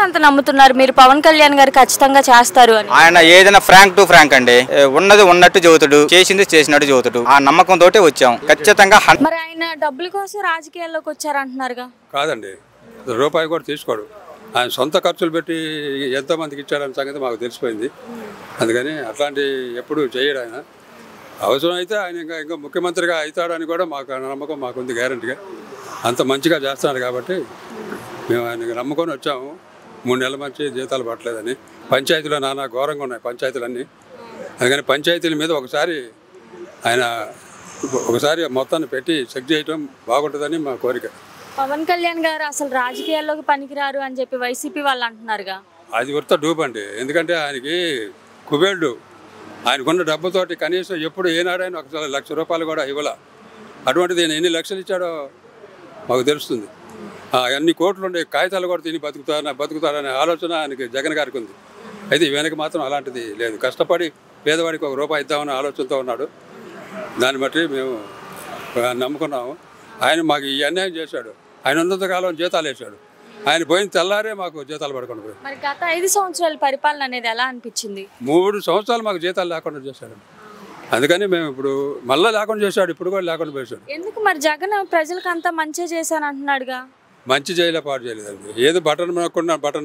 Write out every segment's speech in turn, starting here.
అంత నమ్ముతున్నారు మీరు పవన్ కళ్యాణ్ గారు ఖచ్చితంగా చేస్తారు అని? ఆయన ఏదైనా ఫ్రాంక్ టు ఫ్రాంక్ అండి, ఉన్నది ఉన్నట్టు చెబుతాడు, చేసింది చేసినట్టు చెబుతాడు. ఆ నమ్మకం తోటే వచ్చాం ఖచ్చితంగా. మరి ఆయన డబ్బుల కోసం రాజకీయాల్లోకి వచ్చారంటున్నారుగా? కాదండి, రూపాయి కూడా తీసుకోడు. ఆయన సొంత ఖర్చులు పెట్టి ఎంతోమందికి ఇచ్చాడన్న సంగతి మాకు తెలిసిపోయింది. అందుకని అట్లాంటి ఎప్పుడు చేయడు ఆయన. అవసరం అయితే ఆయన ఇంకా ముఖ్యమంత్రిగా అవుతాడని కూడా మాకు నమ్మకం మాకుంది, గ్యారంటీగా. అంత మంచిగా చేస్తున్నాడు కాబట్టి మేము ఆయనకి నమ్ముకొని వచ్చాము. 3 నెలల మంచి జీతాలు పట్టలేదని. పంచాయతీలో నానా ఘోరంగా ఉన్నాయి పంచాయతీలన్నీ. అందుకని పంచాయతీల మీద ఒకసారి మొత్తాన్ని పెట్టి చెక్ చేయటం బాగుంటుందని మా కోరిక. పవన్ కళ్యాణ్ గారు అసలు రాజకీయాల్లోకి పనికిరారు అని చెప్పి వైసీపీ వాళ్ళు అంటున్నారుగా? అది వృత్త డూప్ అండి. ఎందుకంటే ఆయనకి కుబేరుడు. ఆయనకున్న డబ్బుతోటి కనీసం ఎప్పుడు ఏనాడైనా ఒక ₹1,00,000 కూడా ఇవ్వాల. అటువంటిది ఆయన ఎన్ని లక్షలు ఇచ్చాడో మాకు తెలుస్తుంది. అన్ని కోట్లు ఉండే కాగితాలు కూడా తిని బతుకుతారనే ఆలోచన ఆయనకి జగన్ గారికి ఉంది. అయితే వెనక మాత్రం అలాంటిది లేదు. కష్టపడి పేదవాడికి ₹1 ఇద్దామనే ఆలోచనతో ఉన్నాడు. దాన్ని బట్టి మేము నమ్ముకున్నాము. ఆయన మాకు ఈ అన్యాయం చేశాడు. ఆయన ఉన్నంత కాలం జీతాలు వేశాడు. ఆయన పోయిన తెల్లారే మాకు జీతాలు పడకుండా పోయి. మరి గత 5 సంవత్సరాల పరిపాలన అనేది ఎలా అనిపించింది? 3 సంవత్సరాలు మాకు జీతాలు లేకుండా చేశాడు. అందుకని మేము ఇప్పుడు మళ్ళీ లేకుండా చేశాడు, ఇప్పుడు కూడా లేకుండా పోయాడు. ఎందుకు మరి జగన్ ప్రజలకు అంతా మంచి చేశాను అంటున్నాడుగా? మంచి చేయలే, పాటు చేయలేదండి. ఏదో బటన్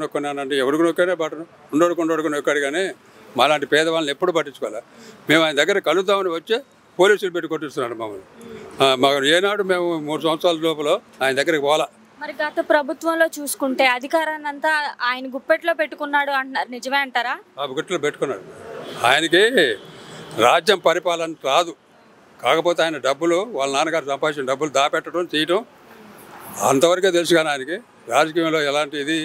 నొక్కున్నానంటే ఎవరికి నొక్కానే బటన్ ఉండోడుకు నొక్కాడు. కానీ మాలాంటి పేదవాళ్ళని ఎప్పుడు పట్టించుకోవాలి. మేము ఆయన దగ్గర కలుద్దామని వచ్చే పోలీసులు పెట్టి కొట్టిస్తున్నాడు మమ్మల్ని. మాకు ఏనాడు మేము 3 సంవత్సరాల లోపల ఆయన దగ్గరికి పోలా. మరి గత ప్రభుత్వంలో చూసుకుంటే అధికారాన్ని అంతా ఆయన గుప్పెట్లో పెట్టుకున్నాడు అంటున్నారు, నిజమే అంటారా? ఆ గుప్పెట్లో పెట్టుకున్నాడు. ఆయనకి రాజ్యం పరిపాలన రాదు. కాకపోతే ఆయన డబ్బులు వాళ్ళ నాన్నగారు సంపాదించిన డబ్బులు దాపెట్టడం చేయడం అంతవరకే తెలుసు. కానీ ఆయనకి రాజకీయంలో ఎలాంటి ఇది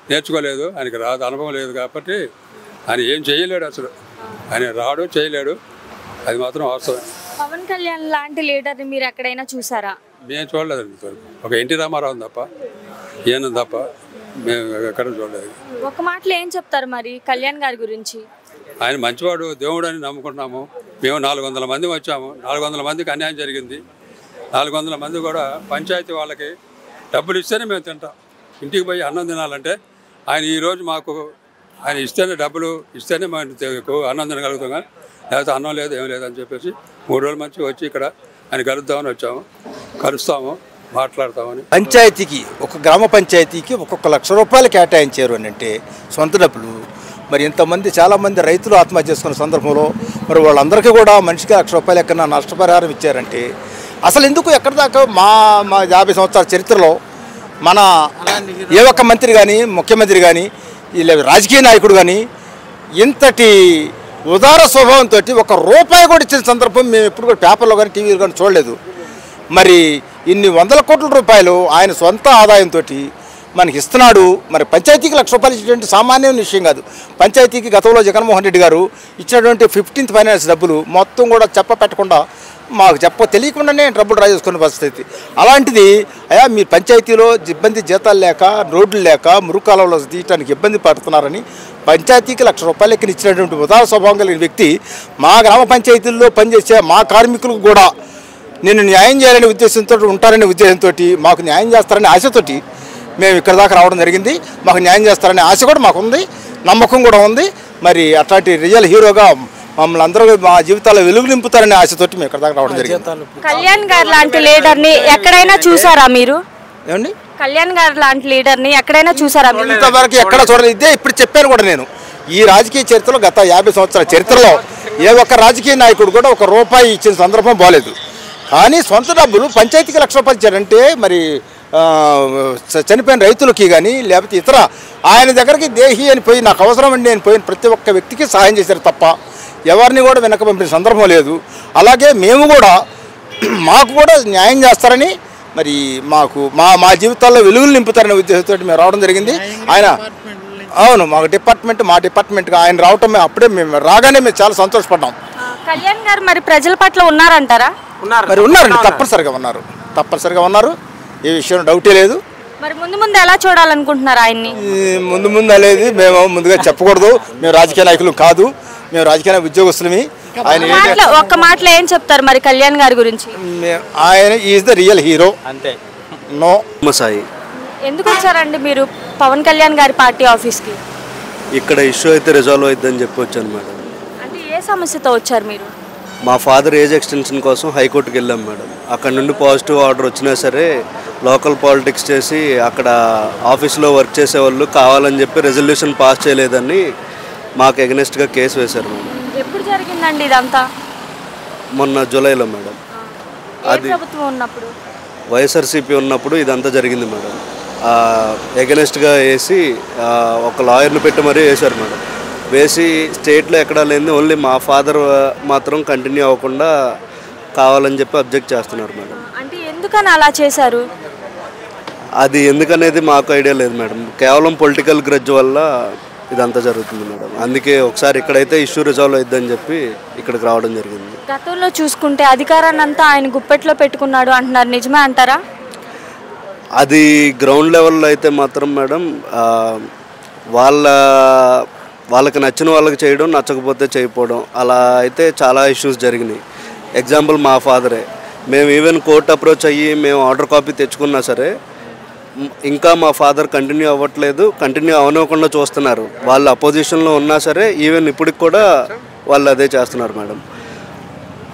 నేర్చుకోలేదు, ఆయనకి రాదు, అనుభవం లేదు. కాబట్టి ఆయన ఏం చేయలేడు, అసలు ఆయన రాడు, చేయలేడు. అది మాత్రం వాస్తవం. పవన్ కళ్యాణ్ లాంటి లీడర్ని మీరు ఎక్కడైనా చూసారా? మేము చూడలేదండి. ఒక ఎన్టీ రామారావు తప్ప, ఈయన తప్ప మేము ఎక్కడ చూడలేదు. ఒక మాటలో ఏం చెప్తారు మరి కళ్యాణ్ గారి గురించి? ఆయన మంచివాడు, దేవుడు అని నమ్ముకుంటున్నాము. మేము 400 మంది వచ్చాము. 400 మందికి అన్యాయం జరిగింది. 400 మంది కూడా పంచాయతీ వాళ్ళకి డబ్బులు ఇస్తేనే మేము తింటాం. ఇంటికి పోయి అన్నం తినాలంటే ఆయన ఈరోజు మాకు ఆయన ఇస్తేనే, డబ్బులు ఇస్తేనే మేము అన్నం తినగలుగుతాం. కానీ లేకపోతే అన్నం లేదు, ఏం లేదని చెప్పేసి 3 రోజుల మంచి వచ్చి ఇక్కడ ఆయన కలుద్దామని వచ్చాము. కలుస్తాము, మాట్లాడతామని. పంచాయతీకి, ఒక గ్రామ పంచాయతీకి ఒక్కొక్క ₹1,00,000 కేటాయించారు అని అంటే సొంత డబ్బులు. మరి ఇంతమంది చాలామంది రైతులు ఆత్మహత్య చేసుకున్న సందర్భంలో మరి వాళ్ళందరికీ కూడా మనిషికి ₹1,00,000 ఎక్కడన్నా నష్టపరిహారం ఇచ్చారంటే అసలు ఎందుకు ఎక్కడ దాకా మా 50 సంవత్సరాల చరిత్రలో మన ఏ ఒక్క మంత్రి కానీ, ముఖ్యమంత్రి కానీ, రాజకీయ నాయకుడు కానీ ఇంతటి ఉదార స్వభావంతో ₹1 కూడా ఇచ్చిన సందర్భం మేము ఎప్పుడు కూడా పేపర్లో కానీ టీవీలో కానీ చూడలేదు. మరి ఇన్ని వందల కోట్ల రూపాయలు ఆయన సొంత ఆదాయంతో మనకి ఇస్తున్నాడు. మరి పంచాయతీకి ₹1,00,000 ఇచ్చేటువంటి సామాన్యమైన విషయం కాదు. పంచాయతీకి గతంలో జగన్మోహన్ రెడ్డి గారు ఇచ్చినటువంటి 15th ఫైనాన్స్ డబ్బులు మొత్తం కూడా పెట్టకుండా మాకు తెలియకుండానే డబ్బులు డ్రా చేసుకునే పరిస్థితి. అలాంటిది అయ్యా మీరు పంచాయతీలో ఇబ్బంది, జీతాలు లేక, రోడ్లు లేక, మురుకాలలో తీయటానికి ఇబ్బంది పడుతున్నారని పంచాయతీకి ₹1,00,000 ఎక్కిన ఇచ్చినటువంటి ఉదార స్వభావం కలిగిన వ్యక్తి మా గ్రామ పంచాయతీల్లో పనిచేసే మా కార్మికులకు కూడా నేను న్యాయం చేయాలనే ఉద్దేశంతో, ఉంటారనే ఉద్దేశంతో, మాకు న్యాయం చేస్తారనే ఆశతోటి మేము ఇక్కడ దాకా రావడం జరిగింది. మాకు న్యాయం చేస్తారనే ఆశ కూడా మాకు ఉంది, నమ్మకం కూడా ఉంది. మరి అట్లాంటి రియల్ హీరోగా మమ్మల్ని అందరూ మా జీవితాల్లో వెలుగు నింపుతారనే ఆశతోటి మేము ఇక్కడ దాకా రావడం జరిగింది. కళ్యాణ్ గారు లాంటి లీడర్ని ఎక్కడైనా చూసారా మీరు? ఏమండి, కళ్యాణ్ గారు లాంటి లీడర్ని ఎక్కడైనా చూసారా? ఇంతవరకు ఎక్కడ చూడలేదు. ఇదే ఇప్పుడు చెప్పాను కూడా నేను. ఈ రాజకీయ చరిత్రలో గత 50 సంవత్సరాల చరిత్రలో ఏ ఒక్క రాజకీయ నాయకుడు కూడా ₹1 ఇచ్చిన సందర్భం బాలేదు. కానీ సొంత డబ్బులు పంచాయతీకి ₹1,00,000 ఇచ్చారంటే మరి చనిపోయిన రైతులకి కానీ లేకపోతే ఇతర ఆయన దగ్గరికి దేహి అని పోయి నాకు అవసరం అండి అని పోయిన ప్రతి ఒక్క వ్యక్తికి సహాయం చేశారు తప్ప ఎవరిని కూడా వెనక పంపిన సందర్భం లేదు. అలాగే మేము కూడా మాకు కూడా న్యాయం చేస్తారని, మరి మాకు మా జీవితాల్లో వెలుగులు నింపుతారనే ఉద్దేశంతో మేము రావడం జరిగింది. ఆయన అవును, మా డిపార్ట్మెంట్గా ఆయన రావటం అప్పుడే మేము రాగానే మేము చాలా సంతోషపడ్డాం. కళ్యాణ్ గారు మరి ప్రజల పట్ల ఉన్నారంటారా? మరి ఉన్నారండి, తప్పనిసరిగా ఉన్నారు. ఏ విషయం డౌటే లేదు. మరి ముందు ఎలా చూడాలనుకుంటున్నారు ఆయన్ని? ముందు అనేది మేము ముందుగా చెప్పకూడదు. మేము రాజకీయ నాయకులు కాదు, మేము రాజకీయ ఉద్యోగస్తులమి. ఆయన ఒక్క మాటలో ఏం చెప్తారు మరి కళ్యాణ్ గారి గురించి? ఆయన ఈజ్ ద రియల్ హీరో, అంతే. నో సాయి ఎందుకు వచ్చారండి మీరు పవన్ కళ్యాణ్ గారి పార్టీ ఆఫీస్కి? ఇక్కడ ఇష్యూ అయితే రిజాల్వ్ అవుతుందని చెప్పి వచ్చాను మేడం. అంటే ఏ సమస్యతో వచ్చారు మీరు? మా ఫాదర్ ఏజ్ ఎక్స్టెన్షన్ కోసం హైకోర్టుకి వెళ్ళాం మేడం. అక్కడ నుండి పాజిటివ్ ఆర్డర్ వచ్చినా సరే లోకల్ పాలిటిక్స్ చేసి అక్కడ ఆఫీస్లో వర్క్ చేసేవాళ్ళు కావాలని చెప్పి రెజల్యూషన్ పాస్ చేయలేదని మాకు ఎగనెస్ట్గా కేసు వేశారు మేడం. ఎప్పుడు జరిగిందండి ఇదంతా? మొన్న జూలైలో మేడం. అది ప్రభుత్వం ఉన్నప్పుడు, వైఎస్ఆర్సీపీ ఉన్నప్పుడు ఇదంతా జరిగింది మేడం. ఎగనెస్ట్గా వేసి ఒక లాయర్ని పెట్టి మరీ వేశారు మేడం. వేసి స్టేట్లో ఎక్కడా లేని ఓన్లీ మా ఫాదర్ మాత్రం కంటిన్యూ అవ్వకుండా కావాలని చెప్పి అబ్జెక్ట్ చేస్తున్నారు మేడం. అంటే ఎందుకని అలా చేశారు? అది ఎందుకనేది మాకు ఐడియా లేదు మేడం. కేవలం పొలిటికల్ గ్రడ్జ్ వల్ల ఇదంతా జరుగుతుంది మేడం. అందుకే ఒకసారి ఇక్కడైతే ఇష్యూ రిజాల్వ్ అయిద్దని చెప్పి ఇక్కడికి రావడం జరిగింది. గతంలో చూసుకుంటే అధికారాన్ని అంతా ఆయన గుప్పెట్లో పెట్టుకున్నాడు అంటున్నారు, నిజమే అంటారా? అది గ్రౌండ్ లెవెల్లో అయితే మాత్రం మేడం వాళ్ళకి నచ్చిన వాళ్ళకి చేయడం, నచ్చకపోతే చేయకపోవడం, అలా అయితే చాలా ఇష్యూస్ జరిగినాయి. ఎగ్జాంపుల్ మా ఫాదరే. మేము ఈవెన్ కోర్ట్ అప్రోచ్ అయ్యి మేము ఆర్డర్ కాపీ తెచ్చుకున్నా సరే ఇంకా మా ఫాదర్ కంటిన్యూ అవ్వట్లేదు, కంటిన్యూ అవనివ్వకుండా చూస్తున్నారు. వాళ్ళు అపోజిషన్లో ఉన్నా సరే ఈవెన్ ఇప్పటికి కూడా వాళ్ళు అదే చేస్తున్నారు మేడం.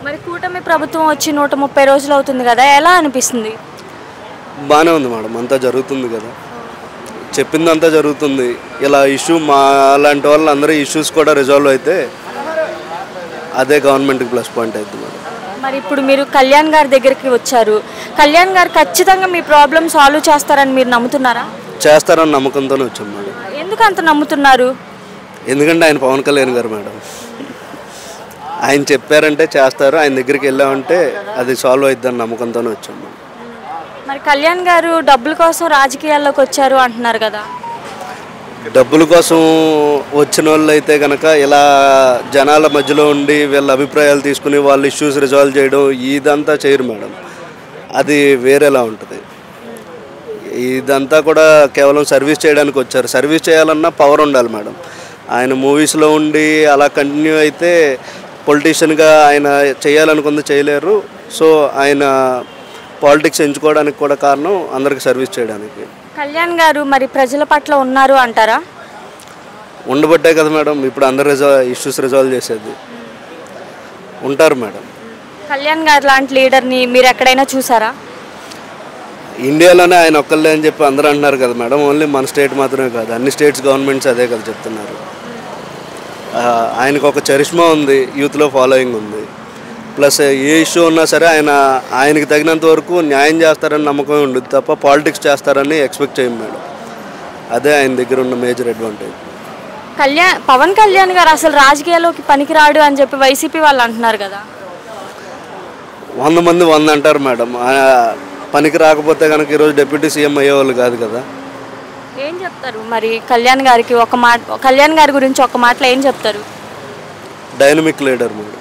మరి కూటమి ప్రభుత్వం వచ్చి 130 రోజులు అవుతుంది కదా, ఎలా అనిపిస్తుంది? బాగానే ఉంది మేడం, అంతా జరుగుతుంది కదా, చెప్పిందంతా జరుగుతుంది. ఇలా ఇష్యూ మా లాంటి వాళ్ళు అందరూ ఇష్యూస్ కూడా రిజాల్వ్ అయితే అదే గవర్నమెంట్కి ప్లస్ పాయింట్ అవుతుంది మేడం. మరి ఇప్పుడు మీరు కళ్యాణ్ గారి దగ్గరికి వచ్చారు, కళ్యాణ్ గారు ఖచ్చితంగా మీ ప్రాబ్లమ్ సాల్వ్ చేస్తారని మీరు నమ్ముతున్నారా? చేస్తారని నమ్మకంతోనే వచ్చాం మేడం. ఎందుకు అంత నమ్ముతున్నారు? ఎందుకంటే ఆయన పవన్ కళ్యాణ్ గారు మేడం. ఆయన చెప్పారంటే చేస్తారు, ఆయన దగ్గరికి వెళ్ళామంటే అది సాల్వ్ అవుతుందని నమ్మకంతోనే వచ్చాం మేడం. మరి కళ్యాణ్ గారు డబ్బుల కోసం రాజకీయాల్లోకి వచ్చారు అంటున్నారు కదా. డబ్బుల కోసం వచ్చిన వాళ్ళు అయితే కనుక ఇలా జనాల మధ్యలో ఉండి వీళ్ళ అభిప్రాయాలు తీసుకుని వాళ్ళ ఇష్యూస్ రిజాల్వ్ చేయడం ఇదంతా చేయరు మేడం. అది వేరేలా ఉంటుంది. ఇదంతా కూడా కేవలం సర్వీస్ చేయడానికి వచ్చారు. సర్వీస్ చేయాలన్నా పవర్ ఉండాలి మేడం. ఆయన మూవీస్లో ఉండి అలా కంటిన్యూ అయితే పొలిటీషియన్గా ఆయన చేయాలనుకుంది చేయలేరు. సో ఆయన పాలిటిక్స్ ఎంచుకోవడానికి కూడా కారణం అందరికి సర్వీస్ చేయడానికి. కళ్యాణ్ గారు మరి ప్రజల పట్ల ఉన్నారు అంటారా? ఉండబట్టే కదా మేడం ఇప్పుడు అందరు ఇష్యూస్ రిజాల్వ్ చేసేది. ఉంటారు మేడం. కళ్యాణ్ గారు లాంటి లీడర్ని మీరు ఎక్కడైనా చూసారా? ఇండియాలోనే ఆయన ఒక్కళ్ళే అని చెప్పి అందరూ అంటున్నారు కదా మేడం. ఓన్లీ మన స్టేట్ మాత్రమే కాదు, అన్ని స్టేట్స్ గవర్నమెంట్స్ అదే కదా చెప్తున్నారు. ఆయనకు ఒక చరిష్మా ఉంది, యూత్లో ఫాలోయింగ్ ఉంది. ప్లస్ ఏ ఇష్యూ ఉన్నా సరే ఆయనకి తగినంత వరకు న్యాయం చేస్తారని నమ్మకమే ఉండదు తప్ప పాలిటిక్స్ చేస్తారని ఎక్స్పెక్ట్ చేయం మేడం. అదే ఆయన దగ్గర ఉన్న మేజర్ అడ్వాంటేజ్. పవన్ కళ్యాణ్ గారు అసలు రాజకీయాల్లోకి పనికిరాడు అని చెప్పి వైసీపీ వాళ్ళు అంటున్నారు కదా. 100 మంది 100 అంటారు మేడం. పనికి రాకపోతే కనుక ఈరోజు డిప్యూటీ సీఎం అయ్యేవాళ్ళు కాదు కదా. ఏం చెప్తారు మరి కళ్యాణ్ గారికి? కళ్యాణ్ గారి గురించి ఒక మాటలో ఏం చెప్తారు? Dynamic leader madam.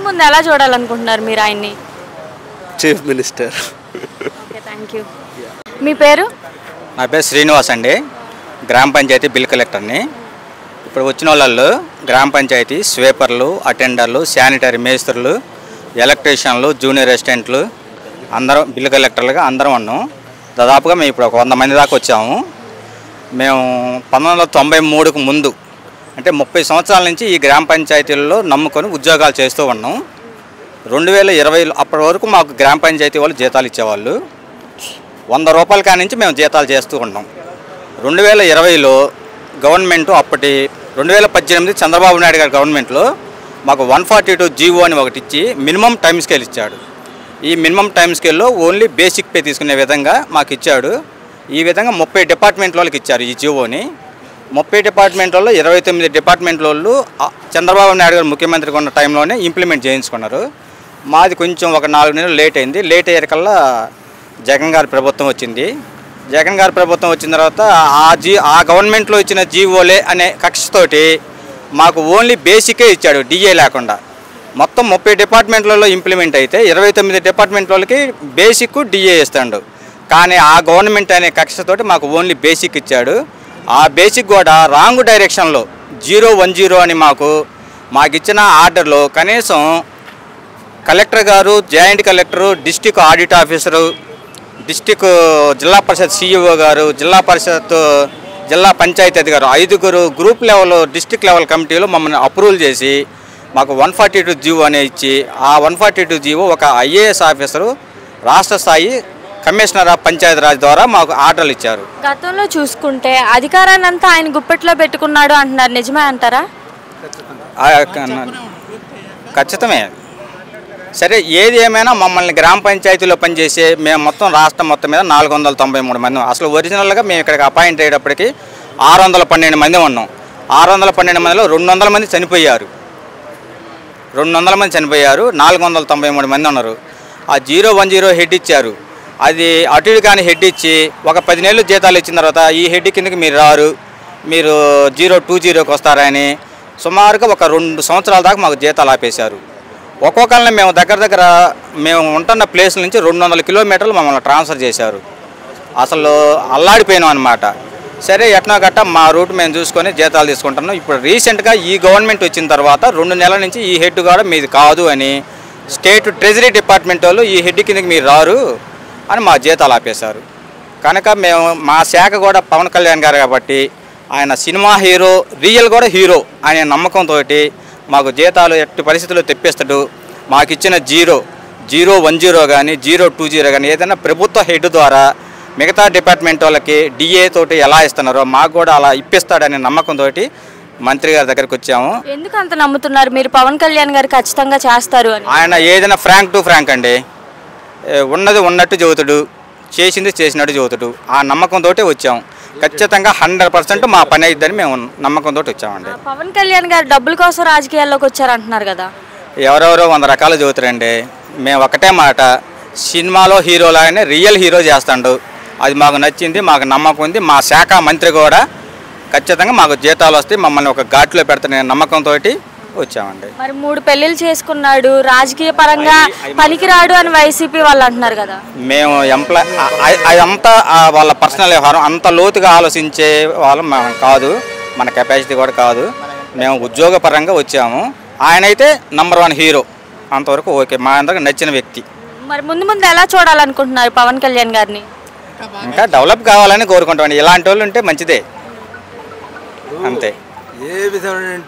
ముందు ఎలా చూడాలనుకుంటున్నారు మీరు ఆయన్ని? Chief minister. Okay, thank you. మీ పేరు? నా పేరు శ్రీనివాస్ అండి, గ్రామ పంచాయతీ బిల్ కలెక్టర్ని. ఇప్పుడు వచ్చిన వాళ్ళు గ్రామ పంచాయతీ స్వీపర్లు, అటెండర్లు, శానిటరీ మేస్త్రులు, ఎలక్ట్రీషియన్లు, జూనియర్ అసిస్టెంట్లు అందరం బిల్ కలెక్టర్లుగా అందరం ఉన్నాం. దాదాపుగా మేము ఇప్పుడు ఒక 100 మంది దాకా వచ్చాము. మేము 1993కు ముందు అంటే 30 సంవత్సరాల నుంచి ఈ గ్రామ పంచాయతీల్లో నమ్ముకొని ఉద్యోగాలు చేస్తూ ఉన్నాం. 2020 అప్పటి వరకు మాకు గ్రామ పంచాయతీ వాళ్ళు జీతాలు ఇచ్చేవాళ్ళు. 100 రూపాయల కాడి నుంచి మేము జీతాలు చేస్తూ ఉన్నాం. 2020లో గవర్నమెంట్ అప్పటి 2018 చంద్రబాబు నాయుడు గారి గవర్నమెంట్లో మాకు 142 జీవో అని ఒకటి ఇచ్చి మినిమం టైం స్కేల్ ఇచ్చాడు. ఈ మినిమం టైం స్కేల్లో ఓన్లీ బేసిక్ పే తీసుకునే విధంగా మాకు ఇచ్చాడు. ఈ విధంగా 30 డిపార్ట్మెంట్ వాళ్ళకి ఇచ్చారు ఈ జీవోని. 30 డిపార్ట్మెంట్లలో 29 డిపార్ట్మెంట్ వాళ్ళు చంద్రబాబు నాయుడు గారు ముఖ్యమంత్రిగా ఉన్న టైంలోనే ఇంప్లిమెంట్ చేయించుకున్నారు. మాది కొంచెం ఒక 4 నెలలు లేట్ అయింది. లేట్ అయ్యేకల్లా జగన్ గారి ప్రభుత్వం వచ్చింది. జగన్ గారి ప్రభుత్వం వచ్చిన తర్వాత ఆ గవర్నమెంట్లో ఇచ్చిన జీవోలే అనే కక్షతోటి మాకు ఓన్లీ బేసికే ఇచ్చాడు, డిఏ లేకుండా. మొత్తం 30 డిపార్ట్మెంట్లలో ఇంప్లిమెంట్ అయితే 29 డిపార్ట్మెంట్ వాళ్ళకి బేసిక్ డిఏ ఇస్తాడు. కానీ ఆ గవర్నమెంట్ అనే కక్షతోటి మాకు ఓన్లీ బేసిక్ ఇచ్చాడు. ఆ బేసిక్ కూడా రాంగ్ డైరెక్షన్లో 010 అని మాకు ఇచ్చిన ఆర్డర్లో కనీసం కలెక్టర్ గారు, joint collector, district audit officer, district జిల్లా పరిషత్ సిఇఓ గారు, జిల్లా పంచాయతీ అధికారు 5గురు గ్రూప్ లెవెల్ డిస్టిక్ లెవెల్ కమిటీలో మమ్మల్ని అప్రూవల్ చేసి మాకు 142 జీవో అనే ఇచ్చి ఆ 142 జీవో ఒక ఐఏఎస్ ఆఫీసరు రాష్ట్ర స్థాయి కమిషనర్ ఆఫ్ పంచాయతీరాజ్ ద్వారా మాకు ఆర్డర్లు ఇచ్చారు. గతంలో చూసుకుంటే అధికారాన్ని అంతా ఆయన గుప్పెట్లో పెట్టుకున్నాడు అంటున్నారు, నిజమే అంటారా? ఖచ్చితమే. సరే, ఏది ఏమైనా మమ్మల్ని గ్రామ పంచాయతీలో పనిచేసే మేము మొత్తం రాష్ట్రం మొత్తం మీద 493 మంది. అసలు ఒరిజినల్గా మేము ఇక్కడికి అపాయింట్ అయ్యేటప్పటికి 612 మంది ఉన్నాం. 612 మందిలో 200 మంది చనిపోయారు. 493 మంది ఉన్నారు. ఆ 010 హెడ్ ఇచ్చారు. అది అటు ఇటు కానీ హెడ్ ఇచ్చి ఒక 10 నెలలు జీతాలు ఇచ్చిన తర్వాత ఈ హెడ్ కిందకి మీరు రారు, మీరు 020కి వస్తారని సుమారుగా ఒక 2 సంవత్సరాల దాకా మాకు జీతాలు ఆపేశారు. ఒక్కొక్కరిని మేము దగ్గర మేము ఉంటున్న ప్లేస్ నుంచి 200 కిలోమీటర్లు మమ్మల్ని ట్రాన్స్ఫర్ చేశారు. అసలు అల్లాడిపోయినాం అన్నమాట. సరే, ఎట్నో గట్ట మా రూట్ మేము చూసుకొని జీతాలు తీసుకుంటున్నాం. ఇప్పుడు రీసెంట్గా ఈ గవర్నమెంట్ వచ్చిన తర్వాత 2 నెలల నుంచి ఈ హెడ్ కూడా మీది కాదు అని స్టేట్ ట్రెజరీ డిపార్ట్మెంట్ వాళ్ళు ఈ హెడ్ కిందకి మీరు రారు అని మా జీతాలు ఆపేశారు. కనుక మేము మా శాఖ కూడా పవన్ కళ్యాణ్ గారు కాబట్టి ఆయన సినిమా హీరో, రియల్ కూడా హీరో అనే నమ్మకంతో మాకు జీతాలు ఎట్టి పరిస్థితుల్లో తెప్పిస్తాడు. మాకు ఇచ్చిన 010 కానీ 020 కానీ ఏదైనా ప్రభుత్వ హెడ్ ద్వారా మిగతా డిపార్ట్మెంట్ వాళ్ళకి డిఏ తోటి ఎలా ఇస్తున్నారో మాకు కూడా అలా ఇప్పిస్తాడనే నమ్మకంతో మంత్రి గారి దగ్గరికి వచ్చాము. ఎందుకు అంత నమ్ముతున్నారు మీరు పవన్ కళ్యాణ్ గారు ఖచ్చితంగా చేస్తారు అని? ఆయన ఏదైనా ఫ్రాంక్ టు ఫ్రాంక్ అండి, ఉన్నది ఉన్నట్టు చెబుతాడు, చేసింది చేసినట్టు చెబుతాడు. ఆ నమ్మకంతో వచ్చాము. ఖచ్చితంగా 100% మా పని అయిద్దని మేము నమ్మకంతో వచ్చామండి. పవన్ కళ్యాణ్ గారు డబ్బుల కోసం రాజకీయాల్లోకి వచ్చారంటున్నారు కదా? ఎవరెవరో 100 రకాలు చెబుతారండి. మేము ఒకటే మాట, సినిమాలో హీరోలాగానే రియల్ హీరో చేస్తాడు. అది మాకు నచ్చింది, మాకు నమ్మకం ఉంది. మా శాఖ మంత్రి కూడా ఖచ్చితంగా మాకు జీతాలు వస్తాయి, మమ్మల్ని ఒక ఘాట్లో పెడతానే నమ్మకంతో వచ్చామండి. మరి 3 పెళ్ళిళ్ళు చేసుకున్నాడు, రాజకీయ పరంగా పనికిరాడు అని వైసీపీ వాళ్ళు అంటున్నారు కదా? మేము అదంతా వాళ్ళ పర్సనల్ వ్యవహారం. అంత లోతుగా ఆలోచించే వాళ్ళం మేము కాదు, మన కెపాసిటీ కూడా కాదు. మేము ఉద్యోగపరంగా వచ్చాము. ఆయన అయితే నంబర్ 1 హీరో, అంతవరకు ఓకే, మా అందరికి నచ్చిన వ్యక్తి. మరి ముందు ఎలా చూడాలనుకుంటున్నారు పవన్ కళ్యాణ్ గారిని? ఇంకా డెవలప్ కావాలని కోరుకుంటామండి. ఇలాంటి వాళ్ళు ఉంటే మంచిదే, అంతే. ఏ విధమైన